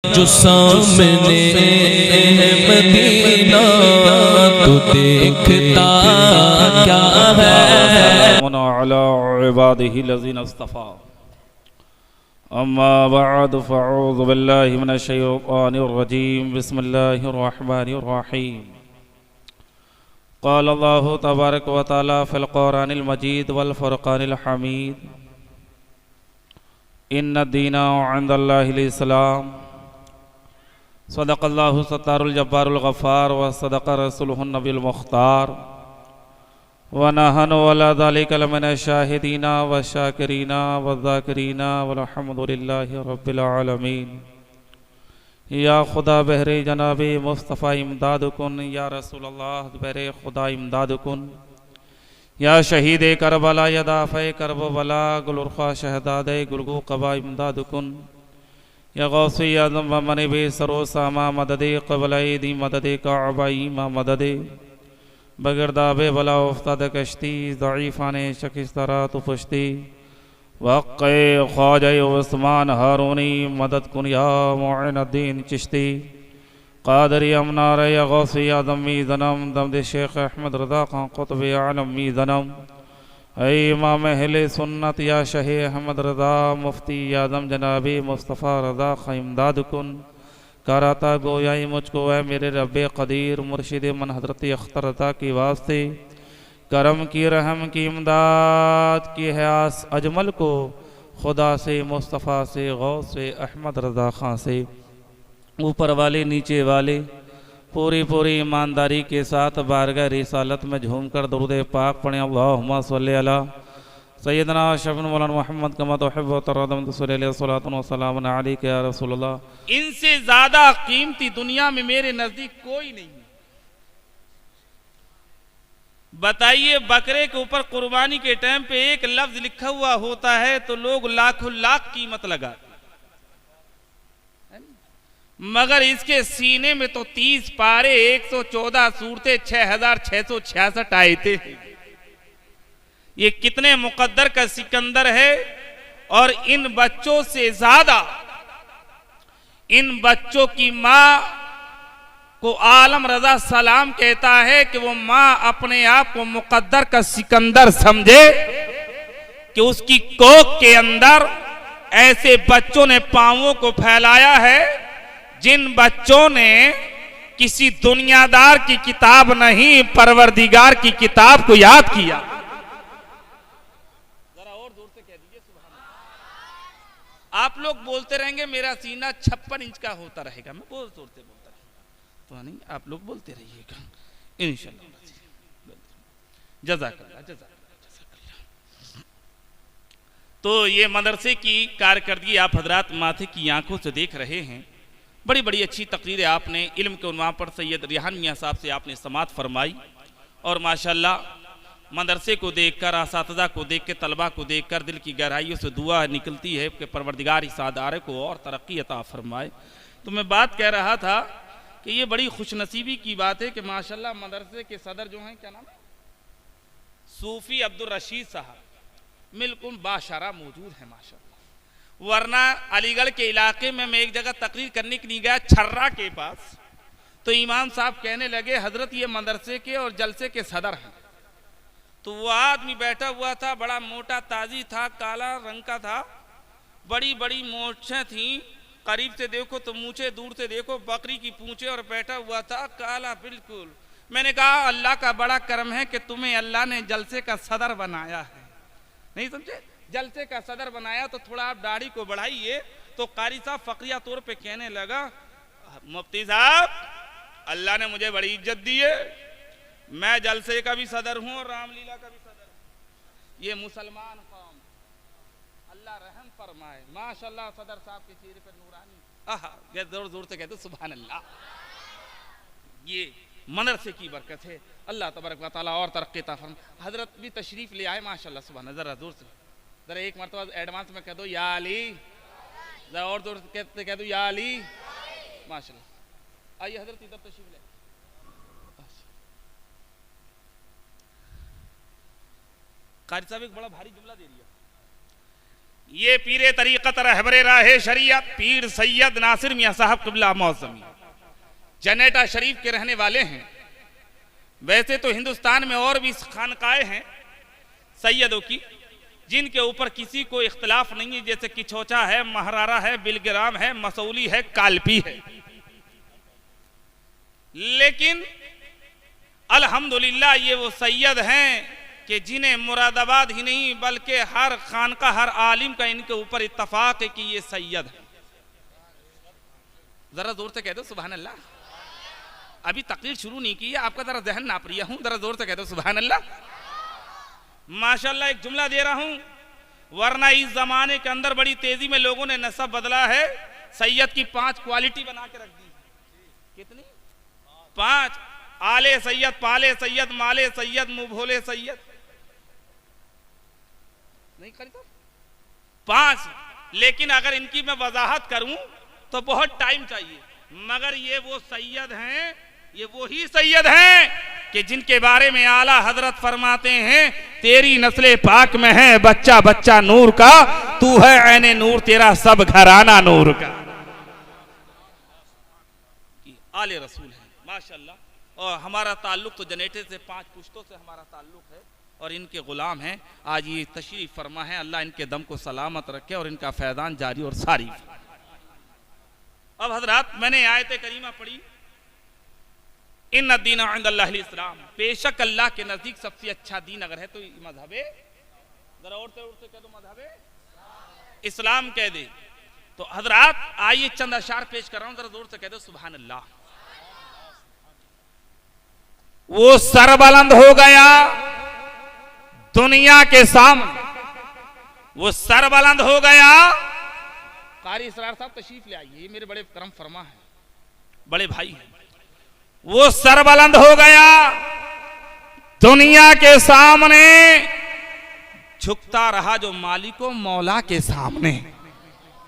जो सामने मदीना तू देखता क्या है। अला इबादिही लज़ीना इस्तफ़ा अम्मा बअद फ़अऊज़ु बिल्लाहि मिनश शैतानिर रजीम बिस्मिल्लाहिर रहमानिर रहीम क़ाल अल्लाहु तबारक व तआला फ़िल क़ुरआनिल मजीद वल फ़ुरक़ानिल हमीद इन्न दीना इंदल्लाहिल इस्लाम सदक़ल्लाहु सत्तारुल जब्बारुल गफ़्फ़ार व सदक़ रसूलुहुन नबियुल मुख़्तार व नहनु अला ज़ालिका लमिनश शाहिदीना व शाकिरीना व ज़ाकिरीना वल्हम्दुलिल्लाहि रब्बिल आलमीन। या खुदा बहरे जनाबे मुस्तफ़ा इमदाद कुन, या रसूलल्लाह बहरे खुदा इमदाद कुन, या शहीद करबला या दाफ़े करबला गुलरख़ा शहदादे गुलगू क़बा इमदाद कुन, या गौसी आज़म व मनबे सरोसामा मददे क़बले दी मददे काबाई मा मददे बगरदाबे बला उफ्ताद कश्ती ज़ईफ़ाने शकिस्तरा तो पुश्ती वक़्क़े ख्वाजा उस्मान हारूनी मदद कुन या मुइनुद्दीन चिश्ती क़ादरी अमनार या गौसी आज़मी ज़नम दमद शेख अहमद रज़ा खां क़ुतब आलमी ज़नम इमाम अहले सुन्नत या शहे अहमद रज़ा मुफ्ती आज़म जनाबी मुस्तफ़ा रज़ा खां इमदाद कुन। कराता गोयाई मुझको है मेरे रब्बे क़दीर मुर्शिद मन हज़रत अख्तर रज़ा की वास्ते करम की रहम की इमदाद की है आस अजमल को खुदा से मुस्तफ़ा से गौस से अहमद रज़ा खां से। ऊपर वाले नीचे वाले पूरी पूरी ईमानदारी के साथ बारगाह रिसालत में झूमकर दरूद पाक पढ़ें। अल्लाहुम्मा सल्ली अला सैयदना शफ़ीन मौलाना मोहम्मद कमा तुहिब्बु व तर्ज़ा सल्लल्लाहु व सल्लम अलैका या रसूलल्लाह। इनसे ज्यादा कीमती दुनिया में मेरे नजदीक कोई नहीं है। बताइए, बकरे के ऊपर कुर्बानी के टाइम पे एक लफ्ज लिखा हुआ होता है तो लोग लाखों लाख कीमत लगाते, मगर इसके सीने में तो 30 पारे 114 सूरतें 6666 आयतें हैं। ये कितने मुकद्दर का सिकंदर है। और इन बच्चों से ज्यादा इन बच्चों की माँ को आलम रजा सलाम कहता है कि वो माँ अपने आप को मुकद्दर का सिकंदर समझे कि उसकी कोख के अंदर ऐसे बच्चों ने पांवों को फैलाया है जिन बच्चों ने किसी दुनियादार की किताब नहीं, परवरदिगार की किताब को याद किया। जरा और जोर से कह दीजिए सुभान अल्लाह। आप लोग बोलते रहेंगे मेरा सीना 56 इंच का होता रहेगा, मैं बहुत जोर से बोलता रहूंगा, तो नहीं आप लोग बोलते रहिएगा इंशाअल्लाह। जज़ाकल्लाह जज़ाकल्लाह। तो ये मदरसे की कारकर्दगी आप हजरात माथे की आंखों से देख रहे हैं। बड़ी बड़ी अच्छी तकरीरें आपने इल्म के उन्वान पर सैयद रिहान मियाँ साहब से आपने समात फरमाई। और माशाल्लाह मदरसे को देखकर, असातिज़ा को देख के, तलबा को देखकर दिल की गहराइयों से दुआ निकलती है कि परवरदिगार इस अदारे को और तरक्की अता फरमाए। तो मैं बात कह रहा था कि ये बड़ी खुशनसीबी की बात है कि माशाल्लाह मदरसे के सदर जो हैं, क्या नाम है, सूफ़ी अब्दुल रशीद साहब, बिल्कुल बाशरा मौजूद है माशाल्लाह। वरना अलीगढ़ के इलाके में मैं एक जगह तकरीर करने के लिए गया छर्रा के पास, तो इमाम साहब कहने लगे हजरत ये मदरसे के और जलसे के सदर हैं। तो वो आदमी बैठा हुआ था, बड़ा मोटा ताजी था, काला रंग का था, बड़ी बड़ी मूंछें थी, करीब से देखो तो मूंछें, दूर से देखो बकरी की पूंछें, और बैठा हुआ था काला बिल्कुल। मैंने कहा अल्लाह का बड़ा करम है कि तुम्हें अल्लाह ने जलसे का सदर बनाया है। नहीं समझे, जलसे का सदर बनाया तो थोड़ा आप दाढ़ी को बढ़ाइए। तो कारी साहब फकरिया तौर पे कहने लगा, मुफ्ती साहब अल्लाह ने मुझे बड़ी इज्जत दी है, मैं जलसे का भी सदर हूं और रामलीला का भी सदर हूं। ये मुसलमान कौम, अल्लाह रहम फरमाए। माशाल्लाह सदर साहब के चेहरे पर नूरानी, आहा जोर जोर से कहते सुभान अल्लाह। ये मदरसे की बरकत है। अल्लाह तबारक व तआला और तरक्की अता फरमाए। हजरत भी तशरीफ ले आए माशाल्लाह सुभान। जरा जोर से, जरा एक मरतबा एडवांस में कह दो या अली, जरा और जोर से कह दो या अली माशाल्लाह। आइए हजरत इधर तशरीफ ले। कारी साहब एक बड़ा भारी जुमला दे दिया। ये पीरे तरीक़त रहबरे राहे शरीयत पीर सैयद नासिर मियां साहब क़िबला मौज़मी जनेटा शरीफ के रहने वाले हैं। वैसे तो हिंदुस्तान में और भी खानकाएं हैं सैयदों की जिनके ऊपर किसी को इख्तलाफ नहीं है, जैसे किछोचा है, महरारा है, बिलग्राम है, मसौली है, कालपी है। लेकिन अल्हम्दुलिल्लाह ये वो सैयद हैं कि जिन्हें मुरादाबाद ही नहीं बल्कि हर खानका हर आलिम का इनके ऊपर इत्तफाक है कि ये सैयद है। जरा जोर से कह दो सुभान अल्लाह। अभी तकरीर शुरू नहीं की है, आपका जरा जहन नाप रहा हूं, जरा जोर से कह दो सुभान अल्लाह। माशाल्लाह एक जुमला दे रहा हूं, वरना इस जमाने के अंदर बड़ी तेजी में लोगों ने नसब बदला है। सैयद की 5 क्वालिटी बना के रख दी। कितनी? 5। आले सैयद, पाले सैयद, माले सैयद, मुंह भोले सैयद। नहीं करी तो 5। लेकिन अगर इनकी मैं वजाहत करूं तो बहुत टाइम चाहिए, मगर ये वो सैयद हैं, ये वही सैयद हैं कि जिनके बारे में आला हजरत फरमाते हैं तेरी नस्ले पाक में है बच्चा बच्चा नूर का, तू है ऐने नूर तेरा सब घराना नूर का। आले रसूल है माशाल्लाह। और हमारा ताल्लुक तो जनेटे से 5 पुश्तों से हमारा ताल्लुक है और इनके गुलाम हैं। आज ये तशरीफ फरमा है, अल्लाह इनके दम को सलामत रखे और इनका फैजान जारी और सारी। अब हजरात मैंने आयत करीमा पढ़ी, इन दीन इंदल्लाह इस्लाम, बेशक अल्लाह के नजदीक सबसे अच्छा दीन अगर है तो मजहबे, जरा और से कह दो मजहबे इस्लाम कह दे। तो हजरात आइए चंद अशार पेश कर रहा हूं, जरा जोर से कह दो सुभान अल्लाह। वो सरबुलंद हो गया दुनिया के सामने, वो सरबुलंद हो गया। कारी इसरार साहब तशरीफ ले आइए, ये मेरे बड़े करम फरमा है, बड़े भाई हैं। वो सरबुलंद हो गया दुनिया के सामने, झुकता रहा जो मालिको मौला के सामने,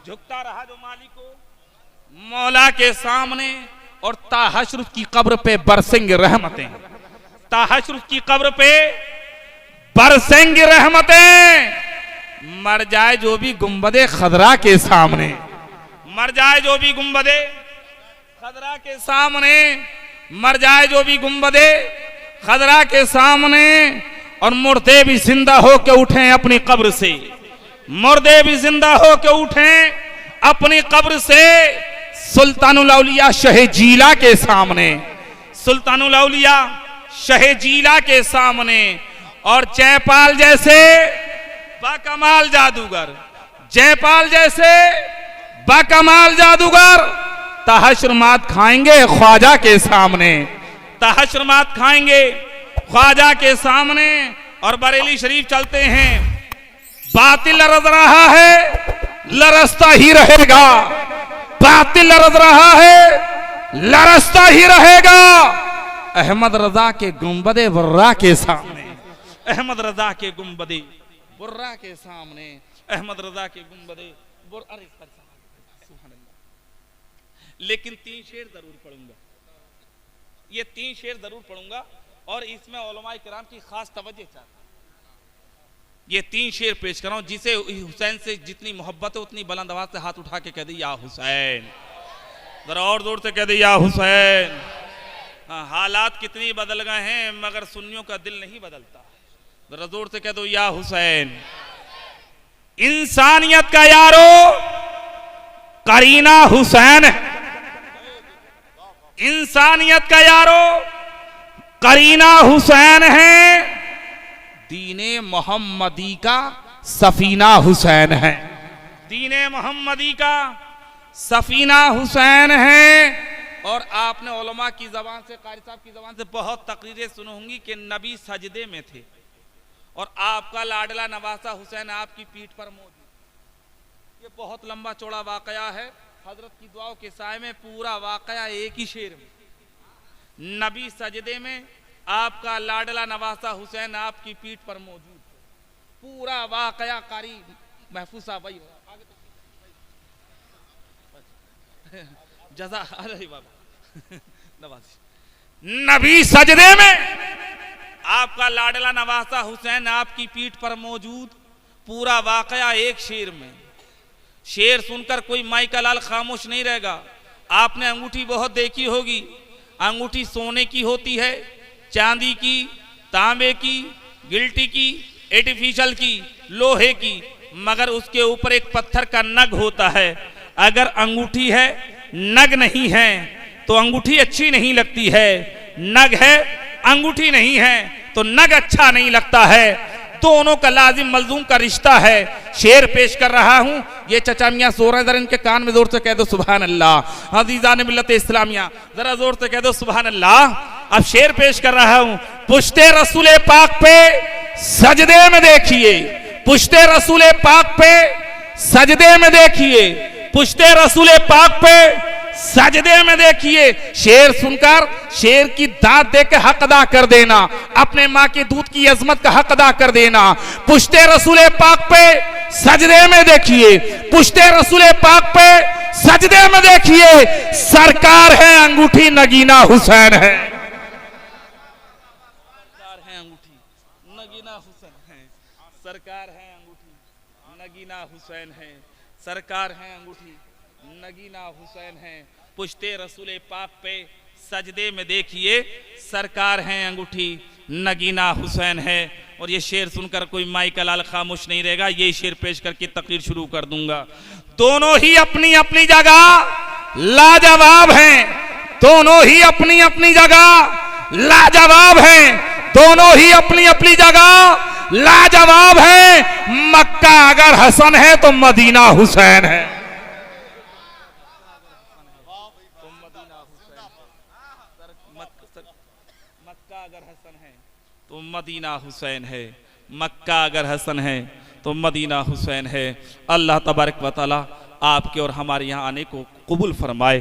झुकता रहा जो मालिको मौला के सामने। और ताहशर की कब्र पे बरसेंगे रहमतें, ताहशर की कब्र पे बरसेंगे रहमतें। मर जाए जो भी गुंबदे खदरा के सामने, मर जाए जो भी गुंबदे खदरा के सामने, मर जाए जो भी गुंबदे खदरा के सामने। और मुर्दे भी जिंदा हो के उठें अपनी कब्र से, मुर्दे भी जिंदा हो के उठें अपनी कब्र से। सुल्तानुल औलिया शहे जीला के सामने, सुल्तानुल औलिया शहे जीला के सामने। और जयपाल जैसे बाकमाल जादूगर, जयपाल जैसे बाकमाल जादूगर तहशरमात खाएंगे ख्वाजा के सामने, तहशरमात खाएंगे ख्वाजा के सामने। और बरेली शरीफ चलते हैं, बातिल लरज़ रहा है लरसता ही रहेगा, बातिल लरज़ रहा है लरसता ही रहेगा। अहमद रजा के गुंबदे बुर्रा के सामने, अहमद रजा के गुंबदे बुर्रा के सामने, अहमद रजा के गुंबदे अरे सुभान अल्लाह। लेकिन 3 शेर जरूर पढ़ूंगा, ये 3 शेर जरूर पढ़ूंगा और इसमें उलमाए किराम की खास तवज्जो चाहता हूं। ये 3 शेर पेश कर रहा हूं, जिसे हुसैन से जितनी मोहब्बत है उतनी बुलंद आवाज से हाथ उठा के कह दे या हुसैन, जरा और जोर से कह दे या हुसैन। हालात कितनी बदल गए हैं मगर सुन्नियों का दिल नहीं बदलता, जरा जोर से कह दो या हुसैन। इंसानियत का यारो करीना हुसैन है, इंसानियत का यारो करीना हुसैन है, दीने मोहम्मदी का सफीना हुसैन है, दीने मोहम्मदी का सफीना हुसैन है। और आपने उलमा की जबान से, कारी साहब की जबान से बहुत तकरीरें सुनी होंगी कि नबी सजदे में थे और आपका लाडला नवासा हुसैन आपकी पीठ पर मौजूद। ये बहुत लंबा चौड़ा वाकया है, हजरत की दुआओं के साए में पूरा वाकया एक ही शेर में। नबी सजदे में, आपका लाडला नवासा हुसैन आपकी पीठ पर मौजूद, पूरा वाकया कारी महफूज साहब भाई जजा। अरे बाबा नबी सजदे में, आपका लाडला नवासा हुसैन आपकी पीठ पर मौजूद पूरा वाकया एक शेर में। शेर सुनकर कोई माई का लाल खामोश नहीं रहेगा। आपने अंगूठी बहुत देखी होगी। अंगूठी सोने की होती है, चांदी की, तांबे की, गिल्टी की, आर्टिफिशियल की, लोहे की, मगर उसके ऊपर एक पत्थर का नग होता है। अगर अंगूठी है, नग नहीं है तो अंगूठी अच्छी नहीं लगती है। नग है, अंगूठी नहीं है तो नग अच्छा नहीं लगता है। दोनों का लाजिम मलजूम का रिश्ता है। शेर पेश कर रहा हूं, ये चचा मियां सो रहे हैं, जरा इनके कान में जोर से कह दो सुभान अल्लाह। अज़ीज़ान मिल्लत इस्लामिया, जरा जोर से कह दो सुभान अल्लाह। अब शेर पेश कर रहा हूं, पुश्ते रसूल पाक पे सजदे में देखिए, पुश्ते रसूल पाक पे सजदे में देखिए, पुश्ते रसूल पाक पे सजदे में देखिए। शेर सुनकर शेर की दाद दे के हक अदा कर देना, अपने माँ के दूध की अजमत का हक अदा कर देना। पुश्ते रसूल पाक पे सजदे में देखिए, पुश्ते रसूल पाक पे सजदे में देखिए। सरकार है अंगूठी, नगीना हुसैन है। सरकार है अंगूठी, नगीना हुसैन है। सरकार है अंगूठी, नगीना हुसैन है। सरकार है अंगूठी, नगीना हुसैन है। पुश्ते रसूल पाक पे सजदे में देखिए, सरकार है अंगूठी, नगीना हुसैन है। और ये शेर सुनकर कोई माई का लाल खामोश नहीं रहेगा। ये शेर पेश करके तकरीर शुरू कर दूंगा। दोनों ही अपनी अपनी जगह लाजवाब हैं, दोनों ही अपनी अपनी जगह लाजवाब हैं, दोनों ही अपनी अपनी जगह लाजवाब हैं। मक्का अगर हसन है तो मदीना हुसैन है। मक्का अगर हसन है तो मदीना हुसैन है। मक्का अगर हसन है तो मदीना हुसैन है। अल्लाह तबारक व तआला आपके और हमारे यहाँ आने को कबूल फरमाए।